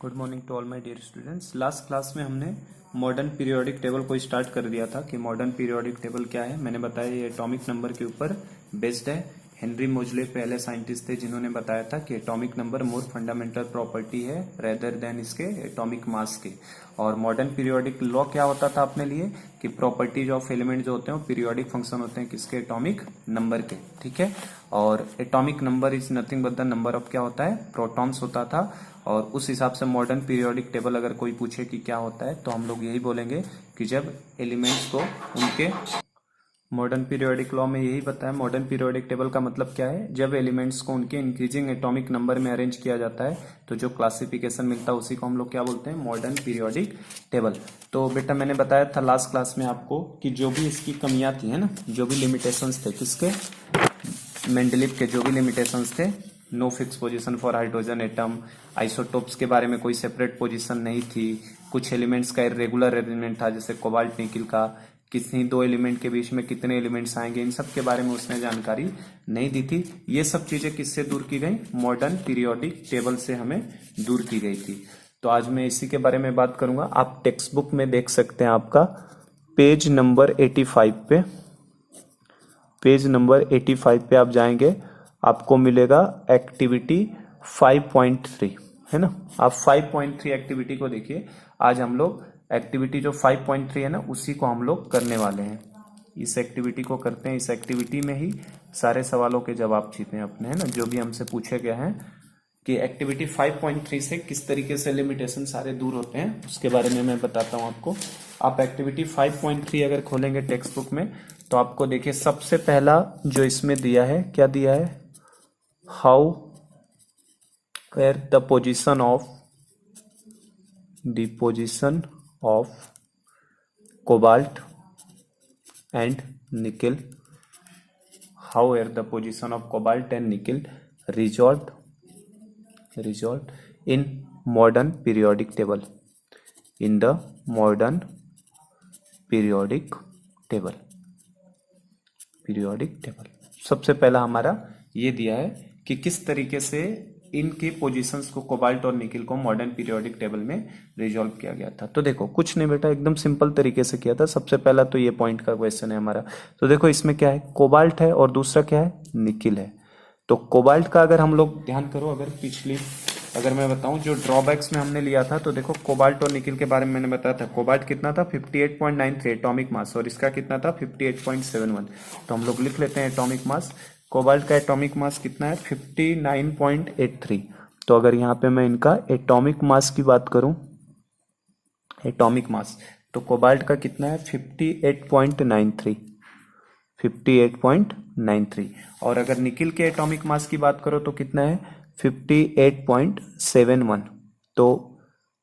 Good morning to all my dear students. Last class में हमने modern periodic table को start कर दिया था कि मॉडर्न पीरियोडिक टेबल क्या है। मैंने बताया ये एटॉमिक नंबर के ऊपर बेस्ड है। हेनरी मोजले पहले साइंटिस्ट थे जिन्होंने बताया था कि एटॉमिक नंबर मोर फंडामेंटल प्रॉपर्टी है रेदर देन इसके एटॉमिक मास के। और मॉडर्न पीरियोडिक लॉ क्या होता था अपने लिए कि प्रॉपर्टीज ऑफ एलिमेंट जो होते हैं वो पीरियोडिक फंक्शन होते हैं किसके, एटॉमिक नंबर के। ठीक है, और atomic number is nothing but the number of क्या होता है, प्रोटॉन्स होता था। और उस हिसाब से मॉडर्न पीरियोडिक टेबल अगर कोई पूछे कि क्या होता है तो हम लोग यही बोलेंगे कि जब एलिमेंट्स को उनके मॉडर्न पीरियोडिक लॉ में यही बताया। मॉडर्न पीरियोडिक टेबल का मतलब क्या है, जब एलिमेंट्स को उनके इंक्रीजिंग एटॉमिक नंबर में अरेंज किया जाता है तो जो क्लासिफिकेशन मिलता है उसी को हम लोग क्या बोलते हैं, मॉडर्न पीरियोडिक टेबल। तो बेटा मैंने बताया था लास्ट क्लास में आपको कि जो भी इसकी कमियां थी है ना, जो भी लिमिटेशंस थे किसके, मेंडलीव के जो भी लिमिटेशंस थे, no fix position for hydrogen atom, isotopes के बारे में कोई सेपरेट पोजीशन नहीं थी, कुछ एलिमेंट्स का इरेगुलर अरेंजमेंट था जैसे कोबाल्ट निकिल का, किसी दो एलिमेंट के बीच में कितने एलिमेंट्स आएंगे, इन सब के बारे में उसने जानकारी नहीं दी थी। ये सब चीजें किससे दूर की गई, मॉडर्न पीरियोडिक टेबल से हमें दूर की गई थी। तो आज मैं इसी के बारे में बात करूंगा। आप टेक्स्ट बुक में देख सकते हैं, आपका पेज नंबर 85 पे, पेज नंबर 85 पे आप जाएंगे, आपको मिलेगा एक्टिविटी 5.3 है ना। आप 5.3 एक्टिविटी को देखिए। आज हम लोग एक्टिविटी जो 5.3 है ना उसी को हम लोग करने वाले हैं। इस एक्टिविटी को करते हैं। इस एक्टिविटी में ही सारे सवालों के जवाब छिपे हैं अपने, है ना, जो भी हमसे पूछे गए हैं कि एक्टिविटी 5.3 से किस तरीके से लिमिटेशन सारे दूर होते हैं उसके बारे में मैं बताता हूं आपको। आप एक्टिविटी 5.3 अगर खोलेंगे टेक्स्ट बुक में तो आपको देखिए सबसे पहला जो इसमें दिया है, क्या दिया है, how were the position of cobalt and nickel, how were the position of cobalt and nickel result in modern periodic table, in the modern periodic table। सबसे पहला हमारा ये दिया है कि किस तरीके से इनके पोजीशंस को, कोबाल्ट और निकिल को मॉडर्न पीरियोडिक टेबल में रिजॉल्व किया गया था। तो देखो कुछ नहीं बेटा, एकदम सिंपल तरीके से किया था। सबसे पहला तो ये पॉइंट का क्वेश्चन है हमारा। तो देखो इसमें क्या है, कोबाल्ट है और दूसरा क्या है, निकिल है। तो कोबाल्ट का अगर हम लोग ध्यान करो, अगर मैं बताऊं जो ड्रॉबैक्स में हमने लिया था, तो देखो कोबाल्ट और निकिल के बारे में मैंने बताया था। कोबाल्ट कितना था, 58.93 एटॉमिक मास, और इसका कितना था, 58.71। तो हम लोग लिख लेते हैं एटॉमिक मास। कोबाल्ट का एटॉमिक मास कितना है, 59.83। तो अगर यहाँ पे मैं इनका एटॉमिक मास की बात करूं, एटॉमिक मास, तो कोबाल्ट का कितना है, 58.93। और अगर निकिल के एटॉमिक मास की बात करो तो कितना है, 58.71। तो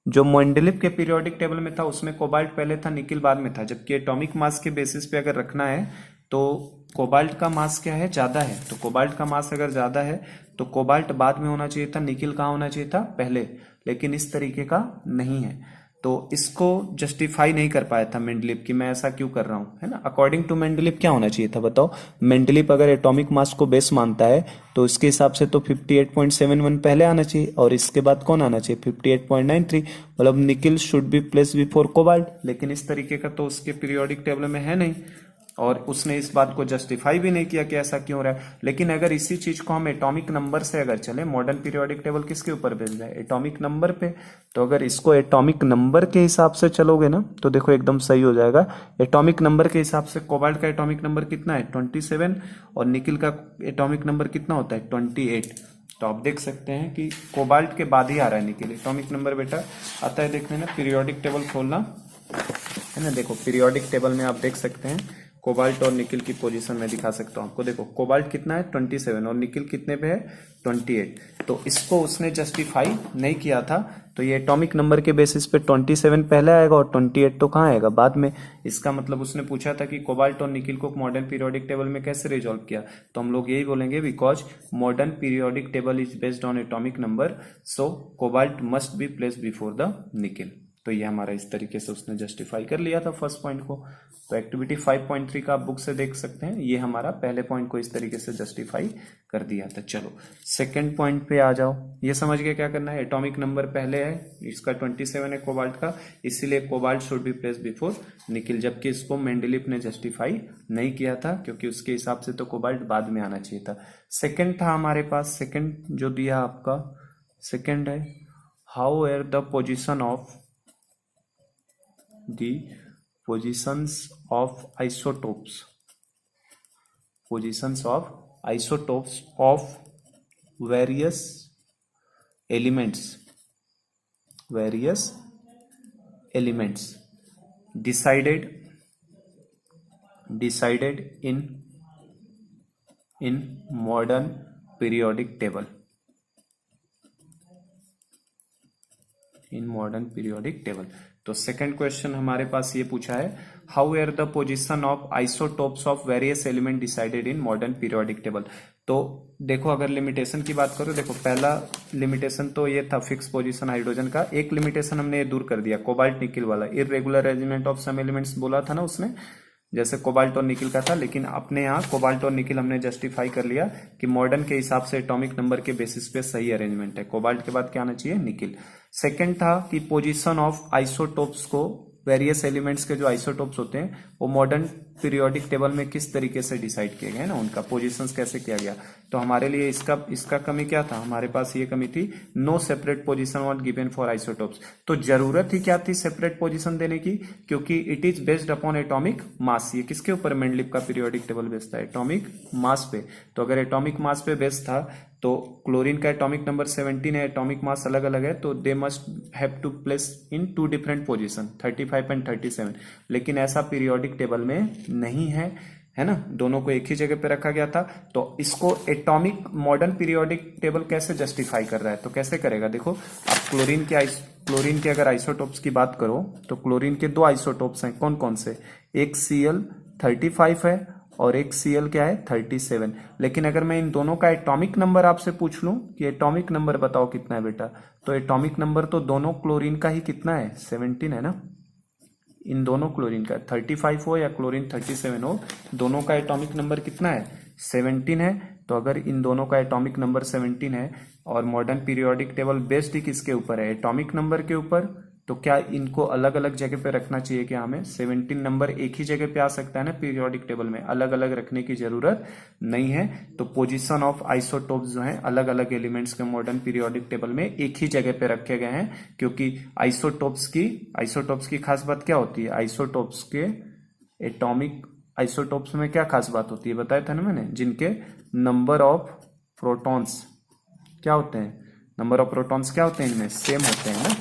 जो मेंडलीव के पीरियोडिक टेबल में था उसमें कोबाल्ट पहले था, निकिल बाद में था। जबकि एटॉमिक मास के बेसिस पे अगर रखना है तो कोबाल्ट का मास क्या है, ज्यादा है। तो कोबाल्ट का मास अगर ज्यादा है तो कोबाल्ट बाद में होना चाहिए था, निकिल कहाँ होना चाहिए था, पहले। लेकिन इस तरीके का नहीं है, तो इसको जस्टिफाई नहीं कर पाया था मेंडलीव कि मैं ऐसा क्यों कर रहा हूं, है ना। अकॉर्डिंग टू मेंडलीव क्या होना चाहिए था, बताओ। मेंडलीव अगर एटॉमिक मास को बेस मानता है तो इसके हिसाब से तो 58.71 पहले आना चाहिए और इसके बाद कौन आना चाहिए, 58.93। मतलब nickel should be place before cobalt. लेकिन इस तरीके का तो उसके पीरियोडिक टेबल में है नहीं, और उसने इस बात को जस्टिफाई भी नहीं किया कि ऐसा क्यों हो रहा है। लेकिन अगर इसी चीज को हम एटॉमिक नंबर से अगर चले, मॉडर्न पीरियोडिक टेबल किसके ऊपर बेस्ड है, एटॉमिक नंबर पे। तो अगर इसको एटॉमिक नंबर के हिसाब से चलोगे ना तो देखो एकदम सही हो जाएगा। एटॉमिक नंबर के हिसाब से कोबाल्ट का एटॉमिक नंबर कितना है, 27, और निकिल का एटॉमिक नंबर कितना होता है, 28। तो आप देख सकते हैं कि कोबाल्ट के बाद ही आ रहा है निकिल। एटॉमिक नंबर बेटा आता है, देखने ना, पीरियोडिक टेबल खोलना है ना। देखो पीरियोडिक टेबल में आप देख सकते हैं कोबाल्ट और निकिल की पोजीशन में दिखा सकता हूं आपको। देखो कोबाल्ट कितना है, 27, और निकिल कितने पे है, 28। तो इसको उसने जस्टिफाई नहीं किया था। तो ये एटॉमिक नंबर के बेसिस पे 27 पहले आएगा और 28 तो कहाँ आएगा, बाद में। इसका मतलब उसने पूछा था कि कोबाल्ट और निकिल को मॉडर्न पीरियोडिक टेबल में कैसे रिजॉल्व किया, तो हम लोग यही बोलेंगे because modern periodic table is based on atomic number, so cobalt must be placed before the nickel. तो तो ये हमारा इस तरीके से उसने जस्टिफाई कर लिया था फर्स्ट पॉइंट को। तो एक्टिविटी 5.3 का आप बुक से देख सकते हैं, ये हमारा पहले पॉइंट को इस तरीके से जस्टिफाई कर दिया था। चलो सेकंड पॉइंट पे आ जाओ। ये समझ के क्या करना है, एटॉमिक नंबर पहले है, इसका 27 है कोबाल्ट का, इसीलिए cobalt should be placed before nickel, जबकि इसको मेंडलीफ ने जस्टिफाई नहीं किया था क्योंकि उसके हिसाब से तो कोबाल्ट बाद में आना चाहिए था। सेकंड था हमारे पास, सेकंड जो दिया आपका सेकंड है, how are the position of the positions of isotopes of various elements decided in modern periodic table, तो सेकंड क्वेश्चन हमारे पास ये पूछा है, how are the position of isotopes of various element decided in modern periodic table. तो देखो अगर limitation की बात करो, देखो पहला लिमिटेशन तो ये था फिक्स पोजीशन हाइड्रोजन का, एक लिमिटेशन हमने ये दूर कर दिया कोबाल्ट निकिल वाला, irregular arrangement of some elements बोला था ना उसने, जैसे कोबाल्ट और निकिल का था, लेकिन अपने यहाँ कोबाल्ट और निकिल हमने जस्टिफाई कर लिया कि मॉडर्न के हिसाब से एटॉमिक नंबर के बेसिस पे सही अरेंजमेंट है, कोबाल्ट के बाद क्या आना चाहिए, निकिल। सेकंड था कि पोजीशन ऑफ आइसोटोप्स को, वेरियस एलिमेंट्स के जो आइसोटोप्स होते हैं वो मॉडर्न पीरियोडिक टेबल में किस तरीके से डिसाइड किए गए ना, उनका पोजीशंस कैसे किया गया। तो हमारे लिए इसका कमी क्या था, हमारे पास ये कमी थी, no separate position were given for isotopes. तो जरूरत ही क्या थी सेपरेट पोजीशन देने की, क्योंकि it is based upon atomic mass. ये किसके ऊपर, मेंडलीफ का पीरियोडिक टेबल बेस्ड था एटॉमिक मास पे। तो अगर एटॉमिक मास पे बेस्ड था तो क्लोरीन का एटॉमिक नंबर 17 है, एटॉमिक मास अलग अलग है, तो they must have to place in two different position 35 and 37। लेकिन ऐसा पीरियोडिक टेबल में नहीं है ना, दोनों को एक ही जगह पे रखा गया था। तो इसको एटॉमिक मॉडर्न पीरियोडिक टेबल कैसे जस्टिफाई कर रहा है, तो कैसे करेगा, देखो आप क्लोरीन के अगर आइसोटोप्स की बात करो तो क्लोरीन के दो आइसोटोप्स हैं, कौन कौन से, एक Cl35 है और एक Cl क्या है 37। लेकिन अगर मैं इन दोनों का एटॉमिक नंबर आपसे पूछ लूं कि एटॉमिक नंबर बताओ कितना है बेटा, तो एटॉमिक नंबर तो दोनों क्लोरीन का ही कितना है 17 है ना, इन दोनों क्लोरीन का 35 हो या क्लोरीन 37 हो, दोनों का एटॉमिक नंबर कितना है 17 है। तो अगर इन दोनों का एटॉमिक नंबर 17 है और मॉडर्न पीरियोडिक टेबल बेस्ड ही किसके ऊपर है, एटॉमिक नंबर के ऊपर, तो क्या इनको अलग अलग जगह पे रखना चाहिए क्या हमें, 17 नंबर एक ही जगह पे आ सकता है ना पीरियोडिक टेबल में, अलग अलग रखने की जरूरत नहीं है। तो पोजीशन ऑफ आइसोटोप्स जो है अलग अलग एलिमेंट्स के मॉडर्न पीरियोडिक टेबल में एक ही जगह पे रखे गए हैं, क्योंकि आइसोटोप्स की खास बात क्या होती है, आइसोटोप्स के एटॉमिक आइसोटोप्स में क्या खास बात होती है बताया था ना मैंने, जिनके नंबर ऑफ प्रोटॉन्स क्या होते हैं, नंबर ऑफ प्रोटॉन्स क्या होते हैं इनमें सेम होते हैं ना,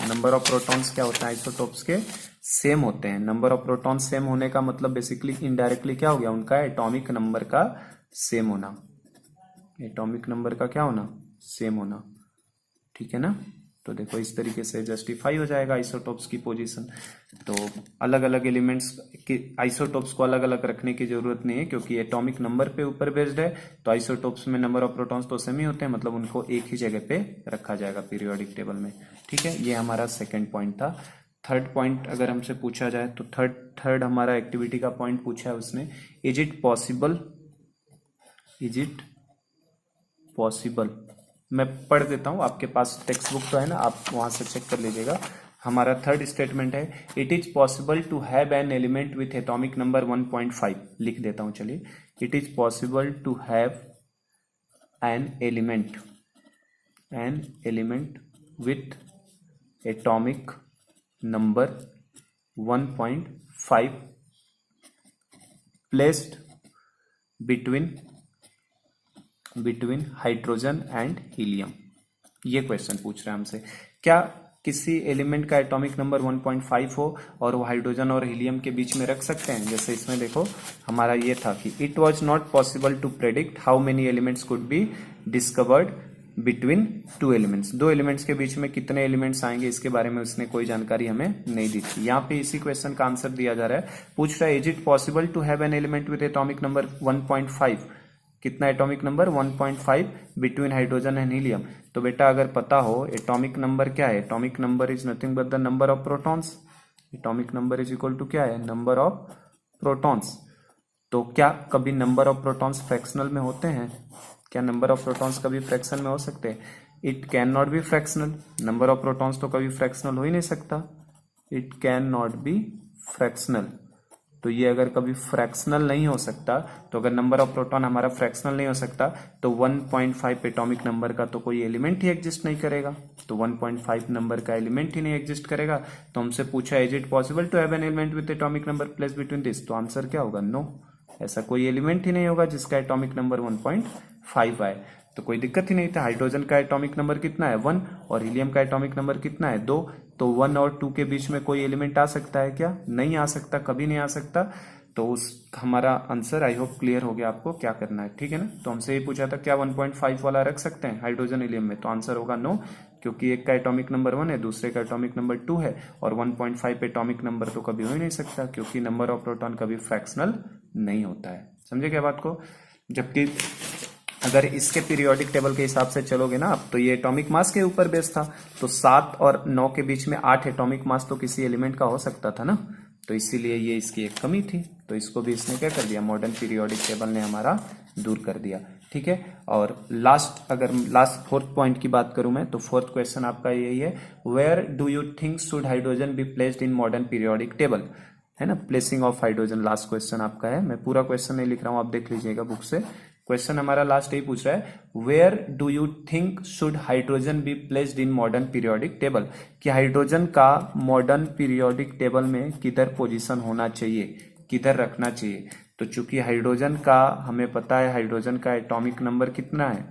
नंबर ऑफ प्रोटॉन्स क्या होता है आइसोटोप्स के सेम होते हैं। नंबर ऑफ प्रोटॉन्स सेम होने का मतलब बेसिकली इनडायरेक्टली क्या हो गया, उनका एटॉमिक नंबर का सेम होना, एटॉमिक नंबर का क्या होना, सेम होना, ठीक है ना। तो देखो इस तरीके से जस्टिफाई हो जाएगा आइसोटोप्स की पोजीशन। तो अलग अलग एलिमेंट्स के आइसोटोप्स को अलग अलग रखने की जरूरत नहीं है, क्योंकि एटॉमिक नंबर पे ऊपर बेस्ड है, तो आइसोटोप्स में नंबर ऑफ प्रोटॉन्स तो सेम ही होते हैं, मतलब उनको एक ही जगह पे रखा जाएगा पीरियोडिक टेबल में, ठीक है। ये हमारा सेकेंड पॉइंट था। थर्ड पॉइंट अगर हमसे पूछा जाए तो थर्ड हमारा एक्टिविटी का पॉइंट पूछा है उसने, इज इट पॉसिबल, मैं पढ़ देता हूं, आपके पास टेक्स्ट बुक तो है ना, आप वहां से चेक कर लीजिएगा। हमारा थर्ड स्टेटमेंट है, it is possible to have an element with atomic number 1.5, लिख देता हूं चलिए, it is possible to have an element with atomic number 1.5 placed between hydrogen and helium. ये क्वेश्चन पूछ रहे हैं हमसे, क्या किसी एलिमेंट का एटॉमिक नंबर 1.5 हो और वो हाइड्रोजन और हीलियम के बीच में रख सकते हैं। जैसे इसमें देखो हमारा ये था कि it was not possible to predict how many elements could be discovered between two elements, दो एलिमेंट्स के बीच में कितने एलिमेंट्स आएंगे इसके बारे में उसने कोई जानकारी हमें नहीं दी थी। यहाँ पे इसी क्वेश्चन का आंसर दिया जा रहा है, पूछ रहा है is it possible to have an element with atomic number 1.5, कितना atomic number 1.5 between hydrogen and helium. तो बेटा अगर पता हो एटॉमिक नंबर क्या है, atomic number is nothing but the number of protons. Atomic number is equal to क्या है, नंबर ऑफ प्रोटॉन्स। तो क्या कभी नंबर ऑफ प्रोटॉन्स फ्रैक्शनल में होते हैं? क्या नंबर ऑफ प्रोटॉन्स कभी फ्रैक्शन में हो सकते हैं? It can not be fractional. Number of protons तो कभी फ्रैक्शनल हो ही नहीं सकता। It can not be fractional. तो ये अगर कभी फ्रैक्शनल नहीं हो सकता, तो अगर नंबर ऑफ प्रोटॉन हमारा फ्रैक्शनल नहीं हो सकता, तो 1.5 एटॉमिक नंबर का तो कोई एलिमेंट ही एग्जिस्ट नहीं करेगा। तो 1.5 नंबर का एलिमेंट ही नहीं एग्जिस्ट करेगा। तो हमसे पूछा is it possible to have an element with atomic number place between this, तो आंसर क्या होगा, नो। ऐसा कोई एलिमेंट ही नहीं होगा जिसका एटॉमिक नंबर 1.5 आए। तो कोई दिक्कत ही नहीं था। हाइड्रोजन का एटॉमिक नंबर कितना है, 1, और हीलियम का एटॉमिक नंबर कितना है, 2। तो 1 और 2 के बीच में कोई एलिमेंट आ सकता है क्या? नहीं आ सकता, कभी नहीं आ सकता। तो उस हमारा आंसर आई होप क्लियर हो गया आपको क्या करना है, ठीक है ना। तो हमसे ये पूछा था क्या 1.5 वाला रख सकते हैं हाइड्रोजन हीलियम में, तो आंसर होगा नो, क्योंकि एक का एटॉमिक नंबर 1 है, दूसरे का एटॉमिक नंबर 2 है, और 1.5 एटॉमिक नंबर तो कभी हो ही नहीं सकता, क्योंकि नंबर ऑफ प्रोटॉन कभी फ्रैक्शनल नहीं होता है। समझे क्या बात को। जबकि अगर इसके पीरियोडिक टेबल के हिसाब से चलोगे ना आप, तो ये एटॉमिक मास के ऊपर बेस था, तो 7 और 9 के बीच में 8 एटॉमिक मास तो किसी एलिमेंट का हो सकता था ना। तो इसीलिए ये इसकी एक कमी थी। तो इसको भी इसने क्या कर दिया, मॉडर्न पीरियोडिक टेबल ने हमारा दूर कर दिया, ठीक है। और अगर लास्ट 4th पॉइंट की बात करूं मैं, तो 4th क्वेश्चन आपका यही है, where do you think should hydrogen be placed in modern periodic table, है ना। Placing of hydrogen last question आपका है। मैं पूरा क्वेश्चन नहीं लिख रहा हूं, आप देख लीजिएगा बुक से। क्वेश्चन हमारा लास्ट यही पूछ रहा है, where do you think should hydrogen be placed in modern periodic table, कि हाइड्रोजन का मॉडर्न पीरियोडिक टेबल में किधर पोजीशन होना चाहिए, किधर रखना चाहिए। तो चूंकि हाइड्रोजन का हमें पता है, हाइड्रोजन का एटॉमिक नंबर कितना है,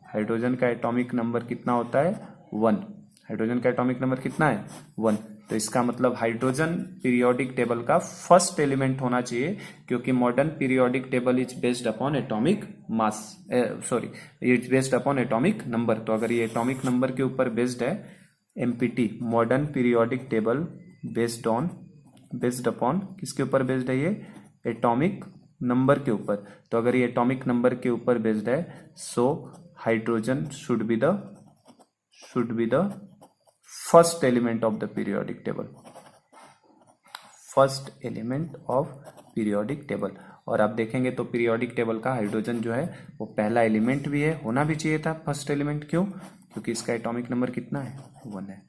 हाइड्रोजन का एटॉमिक नंबर कितना होता है, 1। हाइड्रोजन का एटॉमिक नंबर कितना है, 1। तो इसका मतलब हाइड्रोजन पीरियोडिक टेबल का फर्स्ट एलिमेंट होना चाहिए, क्योंकि modern periodic table is based upon atomic mass, sorry it's based upon atomic number. तो अगर ये एटॉमिक नंबर के ऊपर बेस्ड है, empty modern periodic table based upon किसके ऊपर बेस्ड है, ये एटॉमिक नंबर के ऊपर। तो अगर ये एटॉमिक नंबर के ऊपर बेस्ड है, so hydrogen should be the first element of the periodic table, first element of periodic table. और आप देखेंगे तो पीरियोडिक टेबल का हाइड्रोजन जो है वो पहला एलिमेंट भी है, होना भी चाहिए था फर्स्ट एलिमेंट। क्यों? क्योंकि इसका एटॉमिक नंबर कितना है, 1 है।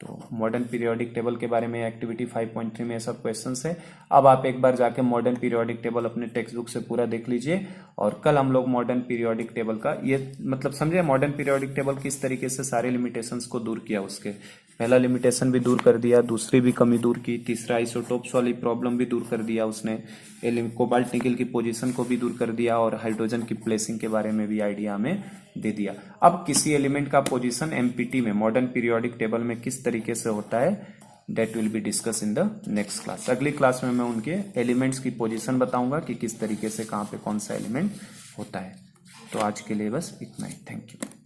तो मॉडर्न पीरियोडिक टेबल के बारे में एक्टिविटी 5.3 में सब क्वेश्चंस है। अब आप एक बार जाके मॉडर्न पीरियोडिक टेबल अपने टेक्स्ट बुक से पूरा देख लीजिए, और कल हम लोग मॉडर्न पीरियोडिक टेबल का ये मतलब समझे, मॉडर्न पीरियोडिक टेबल किस तरीके से सारे लिमिटेशंस को दूर किया। उसके पहला लिमिटेशन भी दूर कर दिया, दूसरी भी कमी दूर की, तीसरा आइसोटोप्स वाली प्रॉब्लम भी दूर कर दिया उसने, कोबाल्ट निकल की पोजीशन को भी दूर कर दिया, और हाइड्रोजन की प्लेसिंग के बारे में भी आइडिया हमें दे दिया। अब किसी एलिमेंट का पोजीशन एमपीटी में मॉडर्न पीरियोडिक टेबल में किस तरीके से होता है, that will be discuss in the next class. अगली क्लास में मैं उनके एलिमेंट्स की पोजीशन बताऊंगा कि किस तरीके से कहां पे कौन सा एलिमेंट होता है। तो आज के लिए बस इतना ही, थैंक यू।